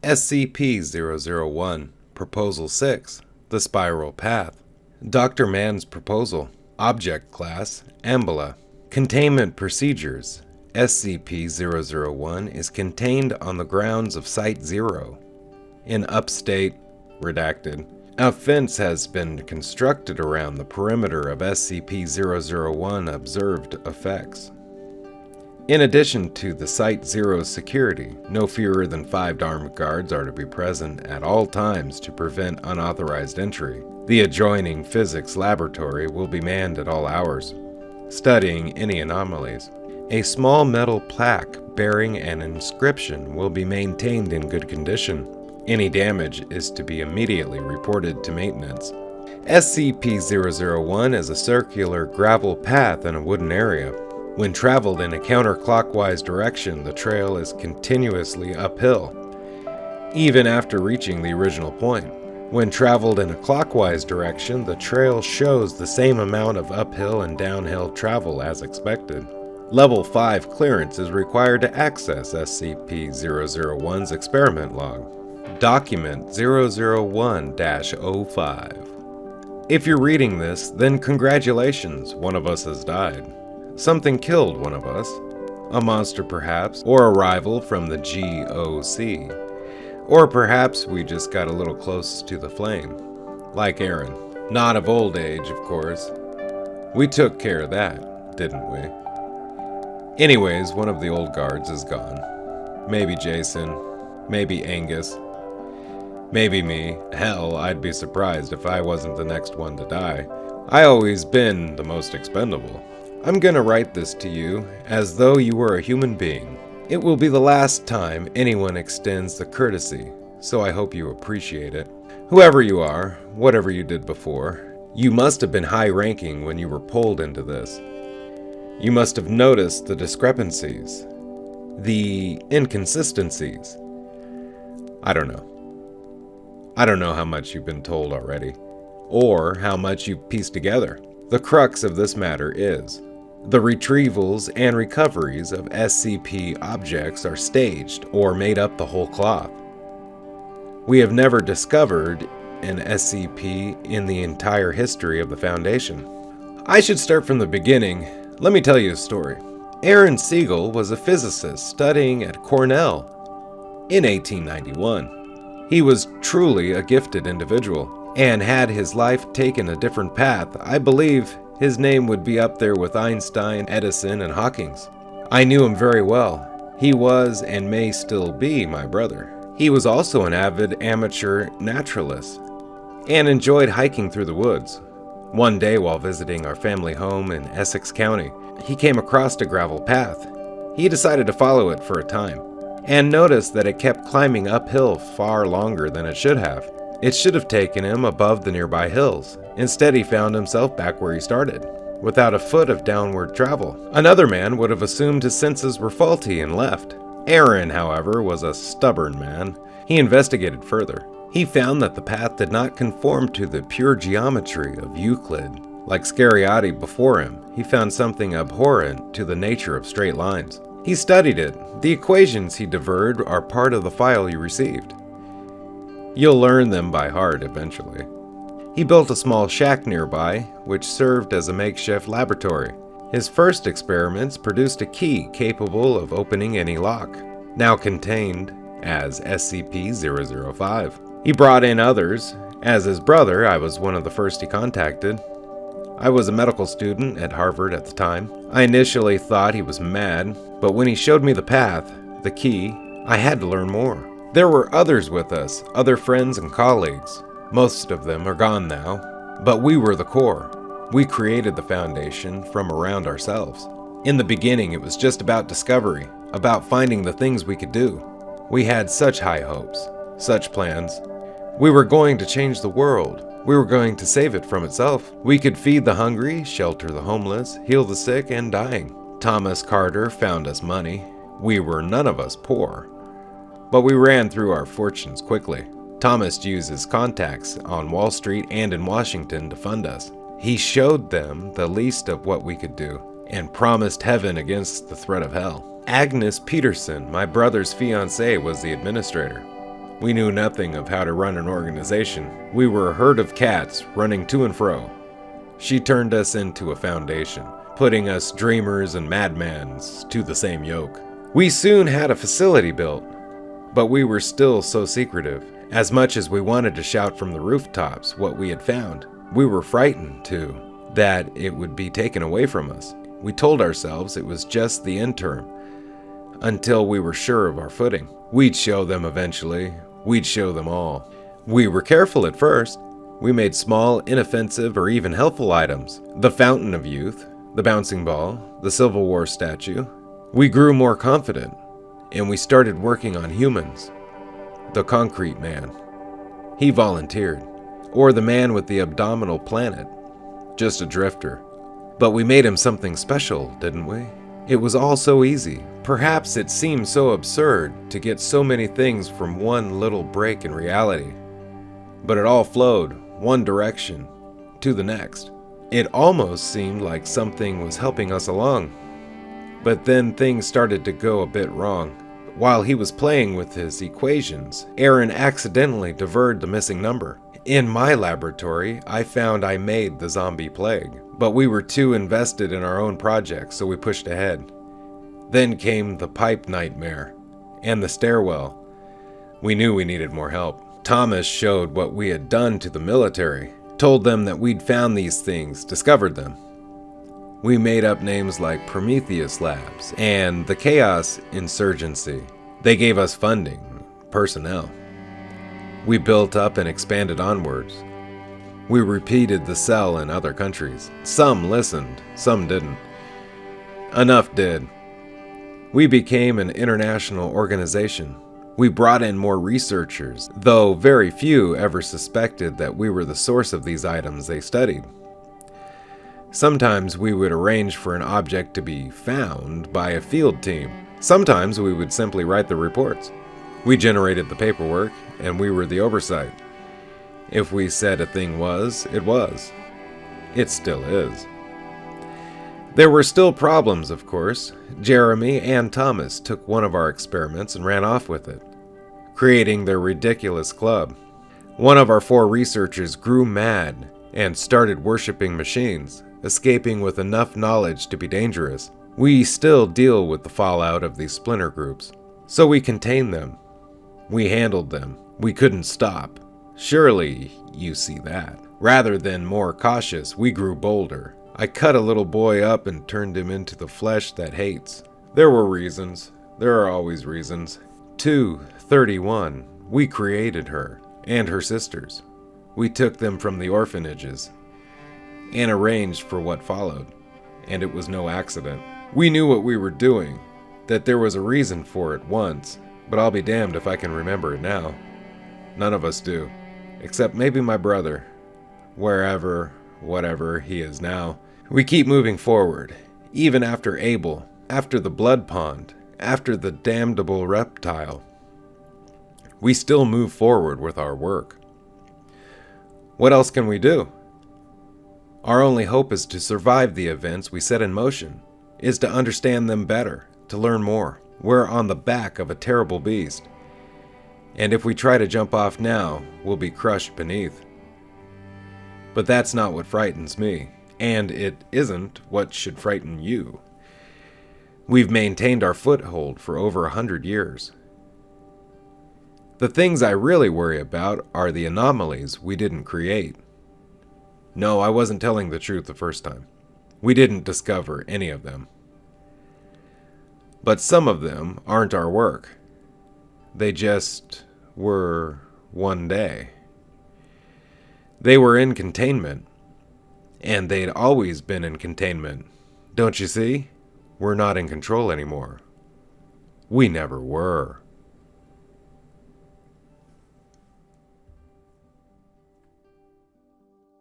SCP-001, Proposal 6, The Spiral Path. Dr. Mann's Proposal. Object Class, Embla. Containment Procedures. SCP-001 is contained on the grounds of Site-0 in upstate, redacted. A fence has been constructed around the perimeter of SCP-001 observed effects. In addition to the Site-0 security, no fewer than 5 armed guards are to be present at all times to prevent unauthorized entry. The adjoining physics laboratory will be manned at all hours, studying any anomalies. A small metal plaque bearing an inscription will be maintained in good condition. Any damage is to be immediately reported to maintenance. SCP-001 is a circular gravel path in a wooden area. When traveled in a counterclockwise direction, the trail is continuously uphill, even after reaching the original point. When traveled in a clockwise direction, the trail shows the same amount of uphill and downhill travel as expected. Level 5 clearance is required to access SCP-001's experiment log. Document 001-05. If you're reading this, then congratulations, one of us has died. Something killed one of us. A monster perhaps, or a rival from the GOC. Or perhaps we just got a little close to the flame. Like Aaron. Not of old age, of course. We took care of that, didn't we? Anyways, one of the old guards is gone. Maybe Jason. Maybe Angus. Maybe me. Hell, I'd be surprised if I wasn't the next one to die. I always been the most expendable. I'm gonna write this to you as though you were a human being. It will be the last time anyone extends the courtesy, so I hope you appreciate it. Whoever you are, whatever you did before, you must have been high-ranking when you were pulled into this. You must have noticed the discrepancies, the inconsistencies. I don't know. I don't know how much you've been told already, or how much you've pieced together. The crux of this matter is, the retrievals and recoveries of SCP objects are staged or made up the whole cloth. We have never discovered an SCP in the entire history of the Foundation. I should start from the beginning. Let me tell you a story. Aaron Siegel was a physicist studying at Cornell in 1891. He was truly a gifted individual, and had his life taken a different path, I believe his name would be up there with Einstein, Edison, and Hawking's. I knew him very well. He was, and may still be, my brother. He was also an avid amateur naturalist, and enjoyed hiking through the woods. One day while visiting our family home in Essex County, he came across a gravel path. He decided to follow it for a time, and noticed that it kept climbing uphill far longer than it should have. It should have taken him above the nearby hills. Instead, he found himself back where he started, without a foot of downward travel. Another man would have assumed his senses were faulty and left. Aaron, however, was a stubborn man. He investigated further. He found that the path did not conform to the pure geometry of Euclid. Like Scariotti before him, he found something abhorrent to the nature of straight lines. He studied it. The equations he diverged are part of the file you received. You'll learn them by heart eventually. He built a small shack nearby, which served as a makeshift laboratory. His first experiments produced a key capable of opening any lock, now contained as SCP-005. He brought in others. As his brother, I was one of the first he contacted. I was a medical student at Harvard at the time. I initially thought he was mad, but when he showed me the path, the key, I had to learn more. There were others with us, other friends and colleagues. Most of them are gone now, but we were the core. We created the Foundation from around ourselves. In the beginning, it was just about discovery, about finding the things we could do. We had such high hopes, such plans. We were going to change the world. We were going to save it from itself. We could feed the hungry, shelter the homeless, heal the sick and dying. Thomas Carter found us money. We were none of us poor, but we ran through our fortunes quickly. Thomas used his contacts on Wall Street and in Washington to fund us. He showed them the least of what we could do, and promised heaven against the threat of hell. Agnes Peterson, my brother's fiancée, was the administrator. We knew nothing of how to run an organization. We were a herd of cats running to and fro. She turned us into a foundation, putting us dreamers and madmans to the same yoke. We soon had a facility built, but we were still so secretive. As much as we wanted to shout from the rooftops what we had found, we were frightened, too, that it would be taken away from us. We told ourselves it was just the interim, until we were sure of our footing. We'd show them eventually. We'd show them all. We were careful at first. We made small, inoffensive, or even helpful items. The Fountain of Youth, the bouncing ball, the Civil War statue. We grew more confident, and we started working on humans. The Concrete Man. He volunteered. Or the man with the abdominal planet. Just a drifter. But we made him something special, didn't we? It was all so easy. Perhaps it seemed so absurd to get so many things from one little break in reality. But it all flowed, one direction, to the next. It almost seemed like something was helping us along. But then things started to go a bit wrong. While he was playing with his equations, Aaron accidentally diverted the missing number. In my laboratory, I found I made the zombie plague, but we were too invested in our own project, so we pushed ahead. Then came the pipe nightmare, and the stairwell. We knew we needed more help. Thomas showed what we had done to the military, told them that we'd found these things, discovered them. We made up names like Prometheus Labs and the Chaos Insurgency. They gave us funding, personnel. We built up and expanded onwards. We repeated the cell in other countries. Some listened, some didn't. Enough did. We became an international organization. We brought in more researchers, though very few ever suspected that we were the source of these items they studied. Sometimes we would arrange for an object to be found by a field team. Sometimes we would simply write the reports. We generated the paperwork, and we were the oversight. If we said a thing was, it was. It still is. There were still problems, of course. Jeremy and Thomas took one of our experiments and ran off with it, creating their ridiculous club. One of our 4 researchers grew mad and started worshipping machines, escaping with enough knowledge to be dangerous. We still deal with the fallout of these splinter groups, so we contain them. We handled them. We couldn't stop. Surely you see that. Rather than more cautious, we grew bolder. I cut a little boy up and turned him into the flesh that hates. There were reasons. There are always reasons. 231. We created her and her sisters. We took them from the orphanages and arranged for what followed, and it was no accident. We knew what we were doing, that there was a reason for it once, but I'll be damned if I can remember it now. None of us do, except maybe my brother, wherever, whatever he is now. We keep moving forward, even after Abel, after the blood pond, after the damnable reptile. We still move forward with our work. What else can we do? Our only hope is to survive the events we set in motion, is to understand them better, to learn more. We're on the back of a terrible beast, and if we try to jump off now, we'll be crushed beneath. But that's not what frightens me, and it isn't what should frighten you. We've maintained our foothold for over 100 years. The things I really worry about are the anomalies we didn't create. No, I wasn't telling the truth the first time. We didn't discover any of them. But some of them aren't our work. They just were one day. They were in containment, and they'd always been in containment. Don't you see? We're not in control anymore. We never were.